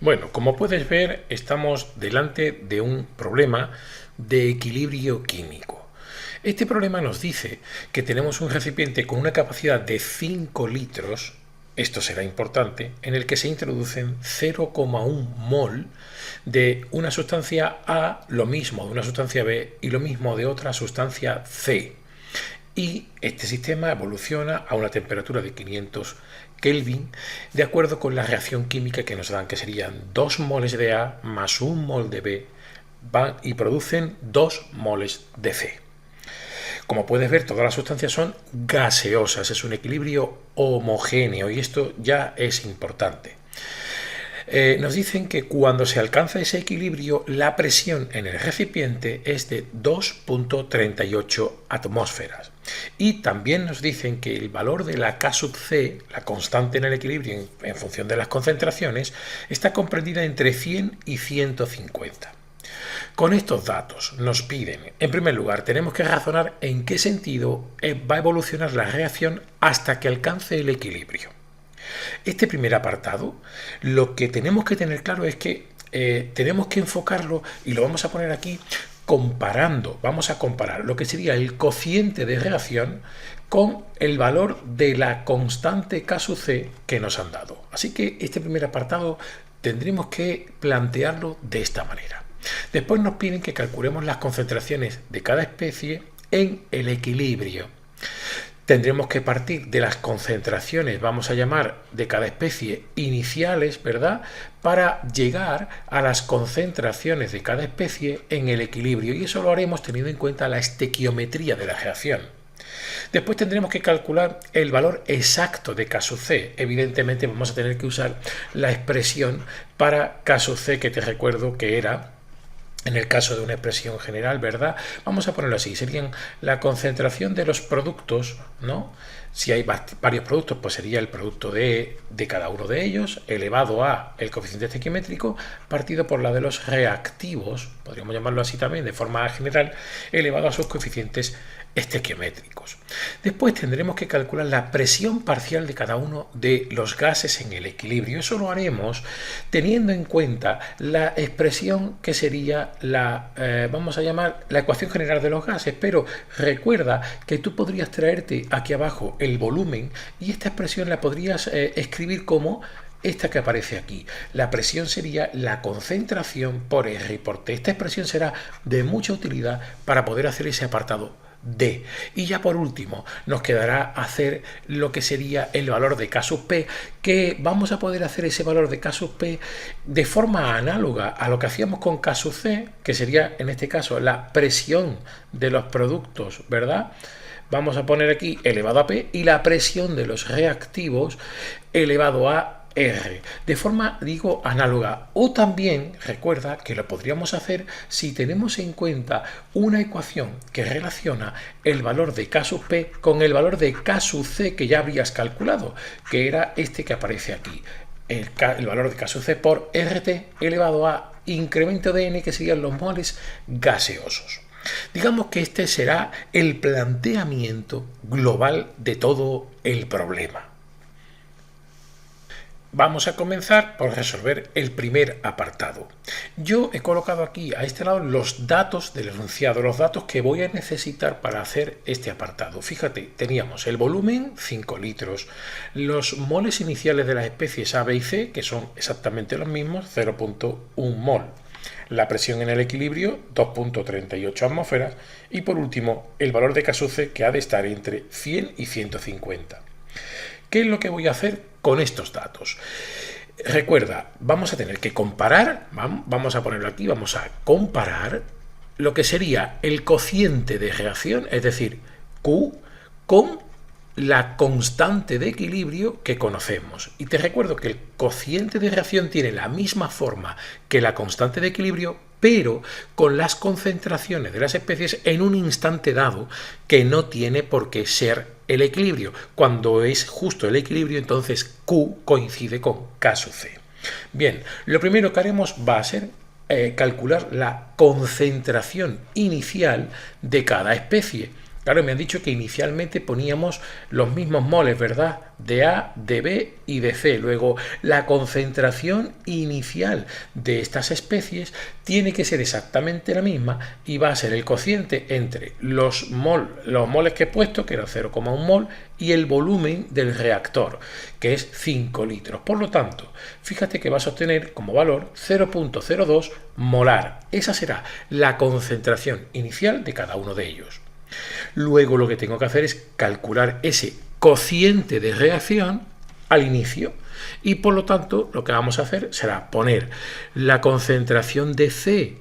Bueno, como puedes ver, estamos delante de un problema de equilibrio químico. Este problema nos dice que tenemos un recipiente con una capacidad de 5 litros, esto será importante, en el que se introducen 0,1 mol de una sustancia A, lo mismo de una sustancia B y lo mismo de otra sustancia C. Y este sistema evoluciona a una temperatura de 500 Kelvin de acuerdo con la reacción química que nos dan, que serían 2 moles de A más 1 mol de B y producen 2 moles de C. Como puedes ver, todas las sustancias son gaseosas, es un equilibrio homogéneo y esto ya es importante. Nos dicen que cuando se alcanza ese equilibrio, la presión en el recipiente es de 2,38 atmósferas. Y también nos dicen que el valor de la K sub C, la constante en el equilibrio en función de las concentraciones, está comprendida entre 100 y 150. Con estos datos nos piden, en primer lugar, tenemos que razonar en qué sentido va a evolucionar la reacción hasta que alcance el equilibrio. Este primer apartado, lo que tenemos que tener claro es que tenemos que enfocarlo, y lo vamos a poner aquí, comparando. Vamos a comparar lo que sería el cociente de reacción con el valor de la constante K sub C que nos han dado. Así que este primer apartado tendremos que plantearlo de esta manera. Después nos piden que calculemos las concentraciones de cada especie en el equilibrio. Tendremos que partir de las concentraciones, vamos a llamar, de cada especie iniciales, ¿verdad?, para llegar a las concentraciones de cada especie en el equilibrio, y eso lo haremos teniendo en cuenta la estequiometría de la reacción. Después tendremos que calcular el valor exacto de K sub C. Evidentemente vamos a tener que usar la expresión para K sub C, que te recuerdo que era, en el caso de una expresión general, ¿verdad? Vamos a ponerlo así, serían la concentración de los productos, ¿no? Si hay varios productos, pues sería el producto de cada uno de ellos, elevado a el coeficiente estequiométrico, partido por la de los reactivos, podríamos llamarlo así también de forma general, elevado a sus coeficientes estequiométricos. Después tendremos que calcular la presión parcial de cada uno de los gases en el equilibrio. Eso lo haremos teniendo en cuenta la expresión que sería vamos a llamar la ecuación general de los gases, pero recuerda que tú podrías traerte aquí abajo el volumen y esta expresión la podrías escribir como esta que aparece aquí. La presión sería la concentración por R y por T. Esta expresión será de mucha utilidad para poder hacer ese apartado D. Y ya por último nos quedará hacer lo que sería el valor de K sub P, que vamos a poder hacer ese valor de K sub P de forma análoga a lo que hacíamos con K sub C, que sería en este caso la presión de los productos, ¿verdad? Vamos a poner aquí elevado a P y la presión de los reactivos elevado a R, de forma, digo, análoga. O también recuerda que lo podríamos hacer si tenemos en cuenta una ecuación que relaciona el valor de K sub P con el valor de K sub C que ya habrías calculado, que era este que aparece aquí, el valor de K sub C por RT elevado a incremento de N, que serían los moles gaseosos. Digamos que este será el planteamiento global de todo el problema. Vamos a comenzar por resolver el primer apartado. Yo he colocado aquí a este lado los datos del enunciado, los datos que voy a necesitar para hacer este apartado. Fíjate, teníamos el volumen, 5 litros, los moles iniciales de las especies A, B y C, que son exactamente los mismos, 0,1 mol. La presión en el equilibrio, 2,38 atmósferas. Y por último, el valor de K sub C, que ha de estar entre 100 y 150. ¿Qué es lo que voy a hacer con estos datos? Recuerda, vamos a tener que comparar, vamos a ponerlo aquí, vamos a comparar lo que sería el cociente de reacción, es decir, Q, con la constante de equilibrio que conocemos. Y te recuerdo que el cociente de reacción tiene la misma forma que la constante de equilibrio, pero con las concentraciones de las especies en un instante dado que no tiene por qué ser el equilibrio. Cuando es justo el equilibrio, entonces Q coincide con K sub C. Bien, lo primero que haremos va a ser calcular la concentración inicial de cada especie. Claro, me han dicho que inicialmente poníamos los mismos moles, ¿verdad? De A, de B y de C. Luego, la concentración inicial de estas especies tiene que ser exactamente la misma y va a ser el cociente entre los moles que he puesto, que era 0,1 mol, y el volumen del reactor, que es 5 litros. Por lo tanto, fíjate que vas a obtener como valor 0,02 molar. Esa será la concentración inicial de cada uno de ellos. Luego lo que tengo que hacer es calcular ese cociente de reacción al inicio y por lo tanto lo que vamos a hacer será poner la concentración de C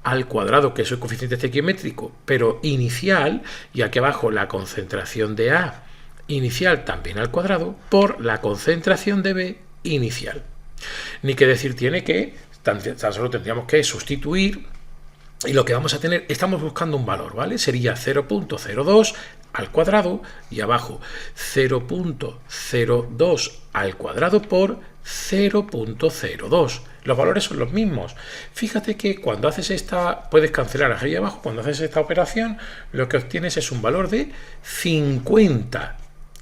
al cuadrado, que es el coeficiente estequiométrico, pero inicial, y aquí abajo la concentración de A inicial también al cuadrado, por la concentración de B inicial. Ni que decir tiene que, tan solo tendríamos que sustituir. Y lo que vamos a tener, estamos buscando un valor, ¿vale? Sería 0,02 al cuadrado y abajo 0,02 al cuadrado por 0,02. Los valores son los mismos. Fíjate que cuando haces esta, puedes cancelar arriba y abajo, cuando haces esta operación, lo que obtienes es un valor de 50.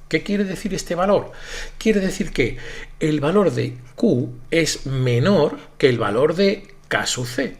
¿Qué quiere decir este valor? Quiere decir que el valor de Q es menor que el valor de K sub C.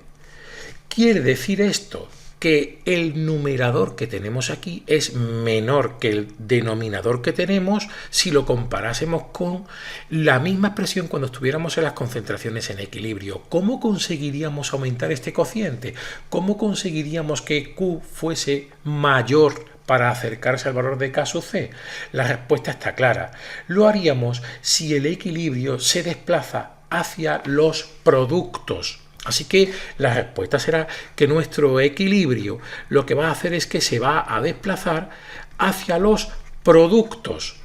Quiere decir esto que el numerador que tenemos aquí es menor que el denominador que tenemos si lo comparásemos con la misma expresión cuando estuviéramos en las concentraciones en equilibrio. ¿Cómo conseguiríamos aumentar este cociente? ¿Cómo conseguiríamos que Q fuese mayor para acercarse al valor de K sub C? La respuesta está clara. Lo haríamos si el equilibrio se desplaza hacia los productos. Así que la respuesta será que nuestro equilibrio lo que va a hacer es que se va a desplazar hacia los productos.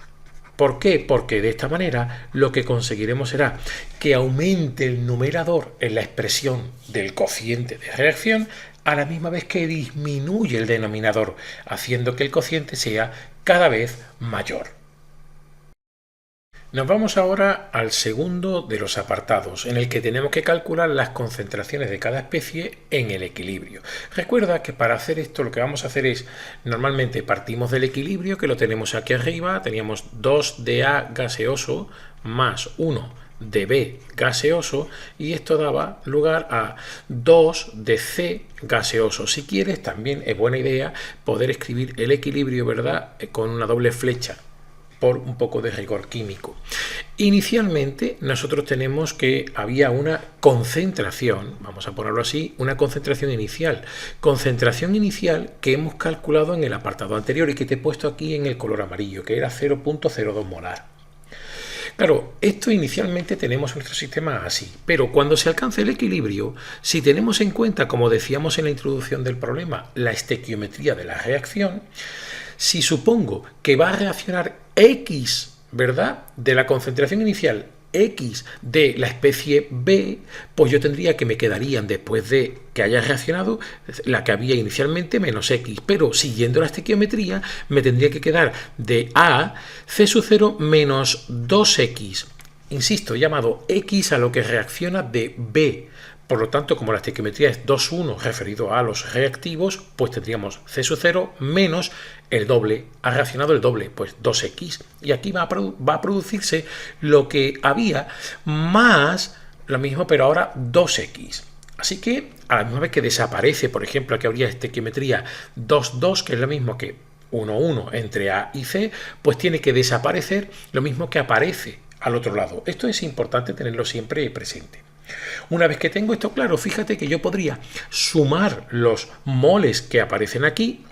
¿Por qué? Porque de esta manera lo que conseguiremos será que aumente el numerador en la expresión del cociente de reacción a la misma vez que disminuye el denominador, haciendo que el cociente sea cada vez mayor. Nos vamos ahora al segundo de los apartados, en el que tenemos que calcular las concentraciones de cada especie en el equilibrio. Recuerda que para hacer esto lo que vamos a hacer es, normalmente partimos del equilibrio, que lo tenemos aquí arriba, teníamos 2 de A gaseoso más 1 de B gaseoso, y esto daba lugar a 2 de C gaseoso. Si quieres, también es buena idea poder escribir el equilibrio, ¿verdad?, con una doble flecha, por un poco de rigor químico. Inicialmente nosotros tenemos que había una concentración, vamos a ponerlo así, una concentración inicial que hemos calculado en el apartado anterior y que te he puesto aquí en el color amarillo, que era 0,02 molar. Claro, esto inicialmente tenemos nuestro sistema así, pero cuando se alcance el equilibrio, si tenemos en cuenta, como decíamos en la introducción del problema, la estequiometría de la reacción, si supongo que va a reaccionar X, ¿verdad?, de la concentración inicial, X de la especie B, pues yo tendría que me quedarían, después de que haya reaccionado, la que había inicialmente menos X, pero siguiendo la estequiometría me tendría que quedar de A C sub 0 menos 2X, insisto, llamado X a lo que reacciona de B. Por lo tanto, como la estequiometría es 2,1 referido a los reactivos, pues tendríamos C sub 0 menos el doble. Ha reaccionado el doble, pues 2X. Y aquí va a producirse lo que había más lo mismo, pero ahora 2X. Así que a la misma vez que desaparece, por ejemplo, aquí habría estequiometría 2,2, que es lo mismo que 1,1 entre A y C, pues tiene que desaparecer lo mismo que aparece al otro lado. Esto es importante tenerlo siempre presente. Una vez que tengo esto claro, fíjate que yo podría sumar los moles que aparecen aquí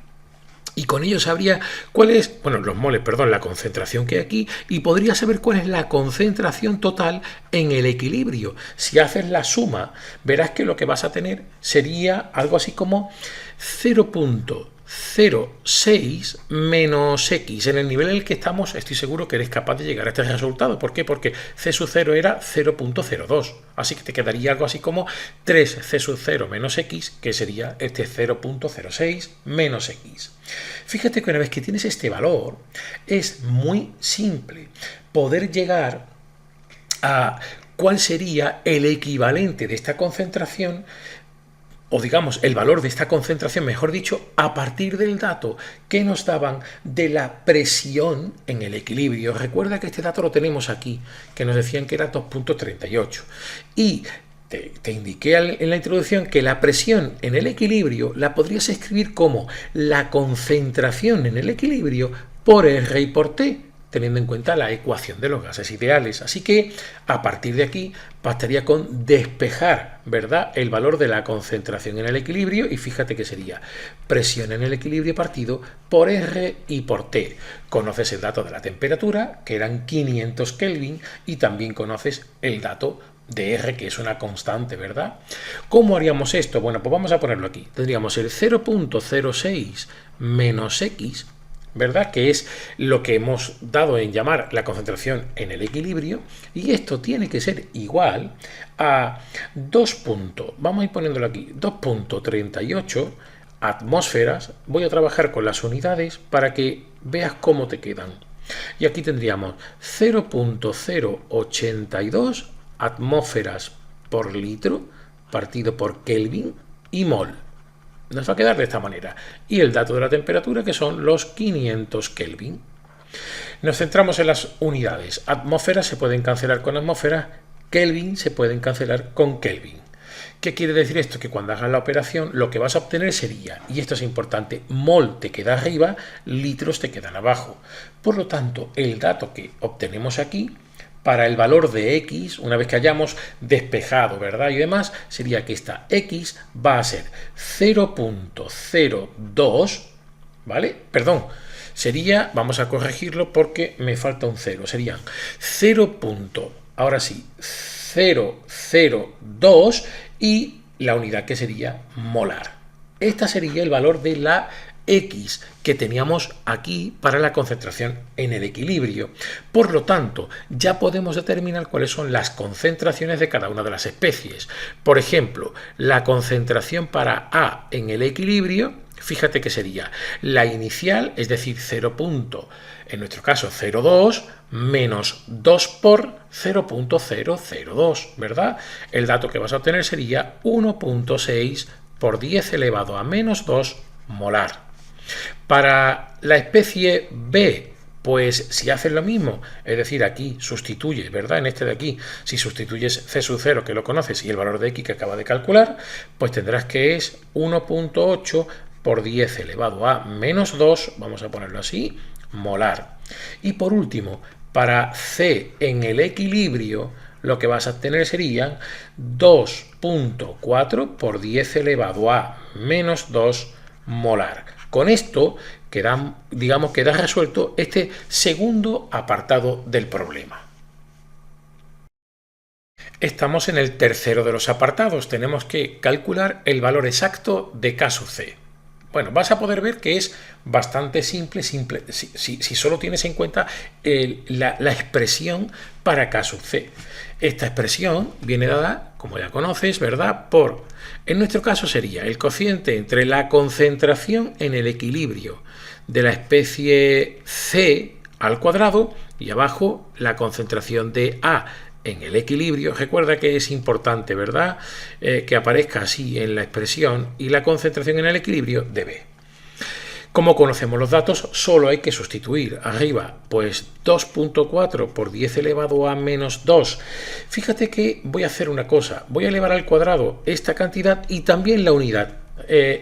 y con ello sabría cuál es, la concentración que hay aquí, y podría saber cuál es la concentración total en el equilibrio. Si haces la suma, verás que lo que vas a tener sería algo así como 0,06 menos X. En el nivel en el que estamos, estoy seguro que eres capaz de llegar a este resultado. ¿Por qué? Porque C sub 0 era 0,02. Así que te quedaría algo así como 3C sub 0 menos X, que sería este 0,06 menos X. Fíjate que una vez que tienes este valor, es muy simple poder llegar a cuál sería el equivalente de esta concentración o digamos el valor de esta concentración, mejor dicho, a partir del dato que nos daban de la presión en el equilibrio. Recuerda que este dato lo tenemos aquí, que nos decían que era 2,38. Y te indiqué en la introducción que la presión en el equilibrio la podrías escribir como la concentración en el equilibrio por R y por T, teniendo en cuenta la ecuación de los gases ideales. Así que a partir de aquí bastaría con despejar, ¿verdad?, el valor de la concentración en el equilibrio, y fíjate que sería presión en el equilibrio partido por R y por T. Conoces el dato de la temperatura, que eran 500 Kelvin, y también conoces el dato de R, que es una constante, ¿verdad? ¿Cómo haríamos esto? Bueno, pues vamos a ponerlo aquí. Tendríamos el 0,06 menos X, ¿verdad?, que es lo que hemos dado en llamar la concentración en el equilibrio, y esto tiene que ser igual a 2. Vamos a ir poniéndolo aquí, 2,38 atmósferas. Voy a trabajar con las unidades para que veas cómo te quedan. Y aquí tendríamos 0,082 atmósferas por litro partido por Kelvin y mol. Nos va a quedar de esta manera. Y el dato de la temperatura, que son los 500 Kelvin. Nos centramos en las unidades. Atmósferas se pueden cancelar con atmósferas, Kelvin se pueden cancelar con Kelvin. ¿Qué quiere decir esto? Que cuando hagas la operación lo que vas a obtener sería, y esto es importante, mol te queda arriba, litros te quedan abajo. Por lo tanto, el dato que obtenemos aquí para el valor de X, una vez que hayamos despejado, ¿verdad?, y demás, sería que esta X va a ser 0,02, ¿vale? Perdón, sería, vamos a corregirlo porque me falta un 0, serían 0. Ahora sí, 0,02 y la unidad que sería molar. Este sería el valor de la X que teníamos aquí para la concentración en el equilibrio. Por lo tanto, ya podemos determinar cuáles son las concentraciones de cada una de las especies. Por ejemplo, la concentración para A en el equilibrio, fíjate que sería la inicial, es decir, 0. En nuestro caso 0,2 menos 2 por 0,002, ¿verdad? El dato que vas a obtener sería 1,6 por 10 elevado a menos 2 molar. Para la especie B, pues si haces lo mismo, es decir, aquí sustituyes, ¿verdad? En este de aquí, si sustituyes C sub 0, que lo conoces, y el valor de X que acabas de calcular, pues tendrás que es 1,8 por 10 elevado a menos 2, vamos a ponerlo así, molar. Y por último, para C en el equilibrio, lo que vas a obtener serían 2,4 por 10 elevado a menos 2 molar. Con esto digamos que da resuelto este segundo apartado del problema. Estamos en el tercero de los apartados. Tenemos que calcular el valor exacto de K sub C. Bueno, vas a poder ver que es bastante simple si solo tienes en cuenta la expresión para K sub C. Esta expresión viene dada, como ya conoces, ¿verdad?, en nuestro caso sería el cociente entre la concentración en el equilibrio de la especie C al cuadrado y abajo la concentración de A en el equilibrio. Recuerda que es importante, ¿verdad?, que aparezca así en la expresión, y la concentración en el equilibrio de B. Como conocemos los datos, solo hay que sustituir. Arriba, pues 2,4 por 10 elevado a menos 2. Fíjate que voy a hacer una cosa. Voy a elevar al cuadrado esta cantidad y también la unidad.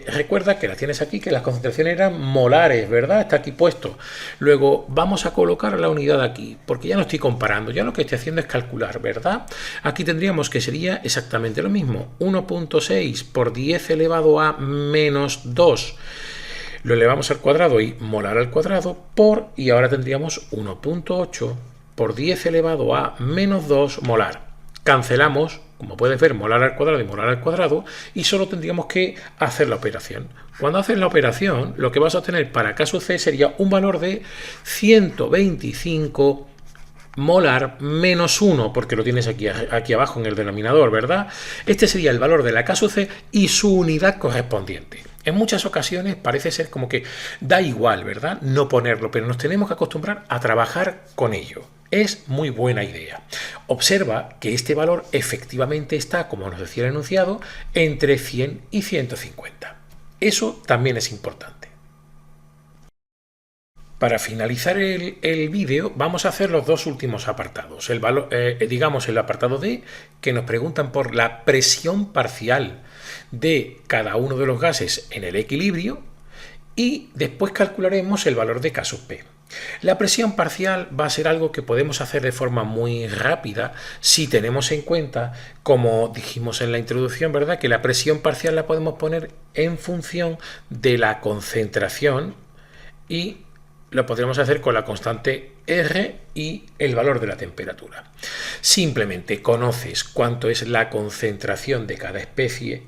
Recuerda que la tienes aquí, que las concentraciones eran molares, ¿verdad? Está aquí puesto. Luego vamos a colocar la unidad aquí, porque ya no estoy comparando, ya lo que estoy haciendo es calcular, ¿verdad? Aquí tendríamos que sería exactamente lo mismo, 1,6 por 10 elevado a menos 2. Lo elevamos al cuadrado y molar al cuadrado y ahora tendríamos 1,8 por 10 elevado a menos 2 molar. Cancelamos, como puedes ver, molar al cuadrado y molar al cuadrado, y solo tendríamos que hacer la operación. Cuando haces la operación, lo que vas a obtener para K sub C sería un valor de 125 molar menos 1, porque lo tienes aquí abajo en el denominador, ¿verdad? Este sería el valor de la K sub C y su unidad correspondiente. En muchas ocasiones parece ser como que da igual, ¿verdad? No ponerlo, pero nos tenemos que acostumbrar a trabajar con ello. Es muy buena idea. Observa que este valor efectivamente está, como nos decía el enunciado, entre 100 y 150. Eso también es importante. Para finalizar el vídeo vamos a hacer los dos últimos apartados. Digamos el apartado D, que nos preguntan por la presión parcial de cada uno de los gases en el equilibrio, y después calcularemos el valor de K sub P. La presión parcial va a ser algo que podemos hacer de forma muy rápida si tenemos en cuenta, como dijimos en la introducción, ¿verdad?, que la presión parcial la podemos poner en función de la concentración y lo podremos hacer con la constante R y el valor de la temperatura. Simplemente conoces cuánto es la concentración de cada especie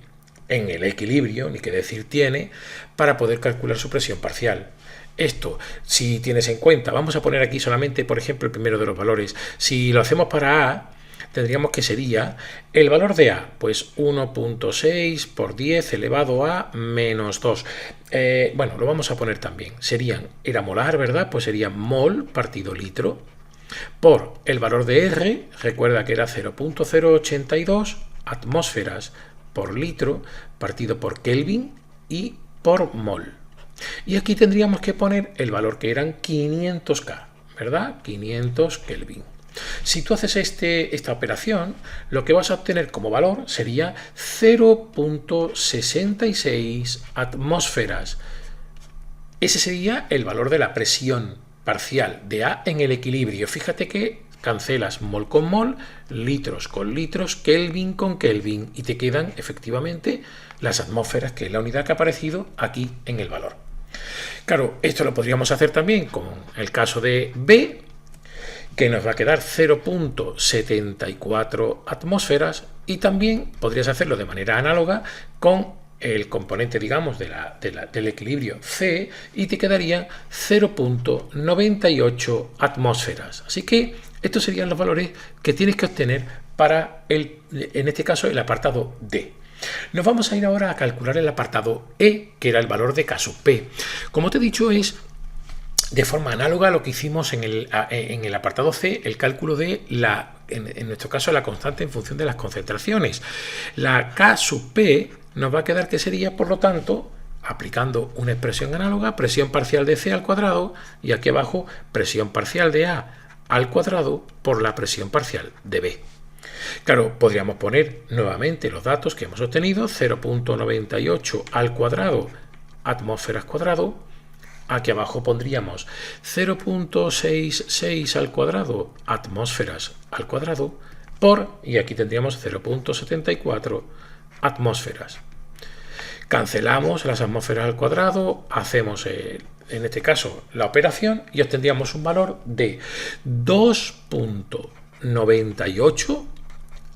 en el equilibrio, ni qué decir tiene, para poder calcular su presión parcial. Esto, si tienes en cuenta, vamos a poner aquí solamente, por ejemplo, el primero de los valores. Si lo hacemos para A, tendríamos que sería el valor de A, pues 1.6 por 10 elevado a menos 2. Bueno, lo vamos a poner también. Era molar, ¿verdad? Pues sería mol partido litro por el valor de R, recuerda que era 0.082 atmósferas por litro partido por Kelvin y por mol. Y aquí tendríamos que poner el valor que eran 500K, ¿verdad? 500 Kelvin. Si tú haces esta operación, lo que vas a obtener como valor sería 0.66 atmósferas. Ese sería el valor de la presión parcial de A en el equilibrio. Fíjate que cancelas mol con mol, litros con litros, Kelvin con Kelvin, y te quedan efectivamente las atmósferas, que es la unidad que ha aparecido aquí en el valor. Claro, esto lo podríamos hacer también con el caso de B, que nos va a quedar 0.74 atmósferas, y también podrías hacerlo de manera análoga con el componente, digamos, del equilibrio C, y te quedaría 0.98 atmósferas. Así que estos serían los valores que tienes que obtener para, en este caso, el apartado D. Nos vamos a ir ahora a calcular el apartado E, que era el valor de K sub P. Como te he dicho, es de forma análoga a lo que hicimos en el apartado C, el cálculo de en nuestro caso, la constante en función de las concentraciones. La K sub P nos va a quedar que sería, por lo tanto, aplicando una expresión análoga, presión parcial de C al cuadrado, y aquí abajo presión parcial de A al cuadrado por la presión parcial de B. Claro, podríamos poner nuevamente los datos que hemos obtenido: 0.98 al cuadrado atmósferas cuadrado. Aquí abajo pondríamos 0.66 al cuadrado atmósferas al cuadrado por, y aquí tendríamos 0.74 atmósferas. Cancelamos las atmósferas al cuadrado, hacemos en este caso la operación y obtendríamos un valor de 2.98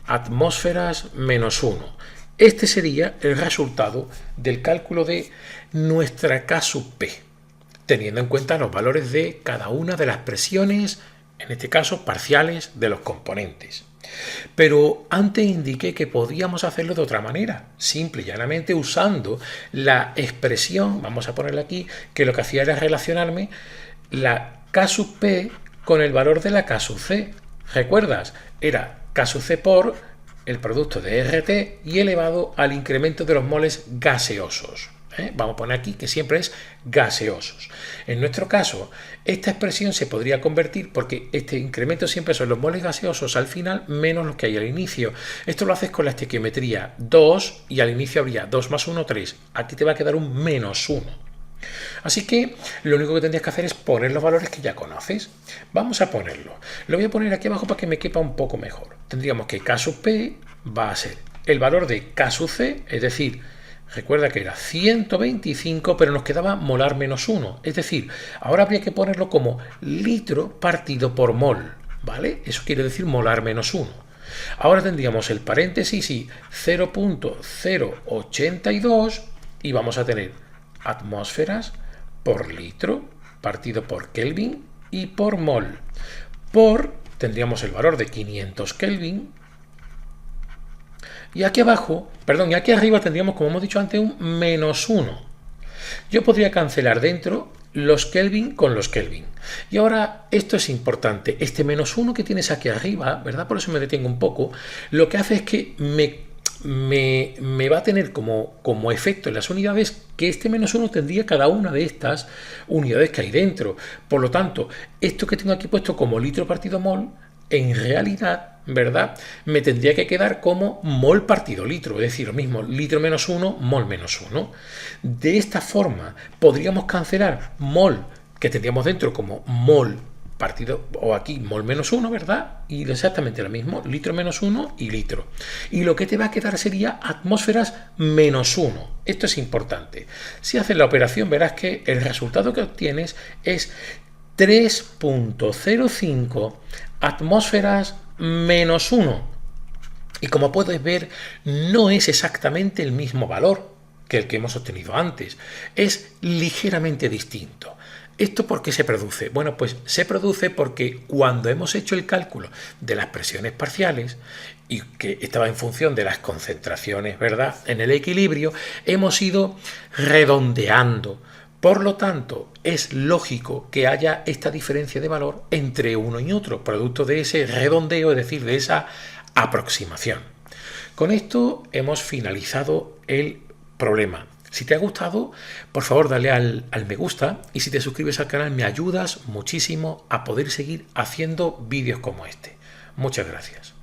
atmósferas menos 1. Este sería el resultado del cálculo de nuestra K sub P, teniendo en cuenta los valores de cada una de las presiones, en este caso parciales, de los componentes. Pero antes indiqué que podíamos hacerlo de otra manera, simple y llanamente usando la expresión, vamos a ponerla aquí, que lo que hacía era relacionarme la K sub P con el valor de la K sub C. ¿Recuerdas? Era K sub C por el producto de RT y elevado al incremento de los moles gaseosos. Vamos a poner aquí que siempre es gaseosos. En nuestro caso, esta expresión se podría convertir, porque este incremento siempre son los moles gaseosos al final menos los que hay al inicio. Esto lo haces con la estequiometría 2 y al inicio habría 2 más 1, 3. Aquí te va a quedar un menos 1. Así que lo único que tendrías que hacer es poner los valores que ya conoces. Vamos a ponerlo. Lo voy a poner aquí abajo para que me quepa un poco mejor. Tendríamos que K sub P va a ser el valor de K sub C, es decir, recuerda que era 125, pero nos quedaba molar menos 1. Es decir, ahora habría que ponerlo como litro partido por mol, ¿vale? Eso quiere decir molar menos 1. Ahora tendríamos el paréntesis y 0.082 y vamos a tener atmósferas por litro partido por Kelvin y por mol, por tendríamos el valor de 500 Kelvin. Y aquí abajo, perdón, y aquí arriba tendríamos, como hemos dicho antes, un -1. Yo podría cancelar dentro los Kelvin con los Kelvin. Y ahora esto es importante. Este -1 que tienes aquí arriba, ¿verdad? Por eso me detengo un poco. Lo que hace es que me va a tener como efecto en las unidades que este -1 tendría cada una de estas unidades que hay dentro. Por lo tanto, esto que tengo aquí puesto como litro partido mol, en realidad, ¿verdad?, me tendría que quedar como mol partido litro, es decir, lo mismo, litro -1, mol -1. De esta forma podríamos cancelar mol, que tendríamos dentro como mol partido, o aquí mol -1, ¿verdad? Y exactamente lo mismo, litro -1 y litro. Y lo que te va a quedar sería atmósferas -1. Esto es importante. Si haces la operación verás que el resultado que obtienes es 3.05 atmósferas -1. Y como puedes ver, no es exactamente el mismo valor que el que hemos obtenido antes. Es ligeramente distinto. ¿Esto por qué se produce? Bueno, pues se produce porque cuando hemos hecho el cálculo de las presiones parciales y que estaba en función de las concentraciones, ¿verdad?, en el equilibrio, hemos ido redondeando. Por lo tanto, es lógico que haya esta diferencia de valor entre uno y otro, producto de ese redondeo, es decir, de esa aproximación. Con esto hemos finalizado el problema. Si te ha gustado, por favor dale al me gusta, y si te suscribes al canal me ayudas muchísimo a poder seguir haciendo vídeos como este. Muchas gracias.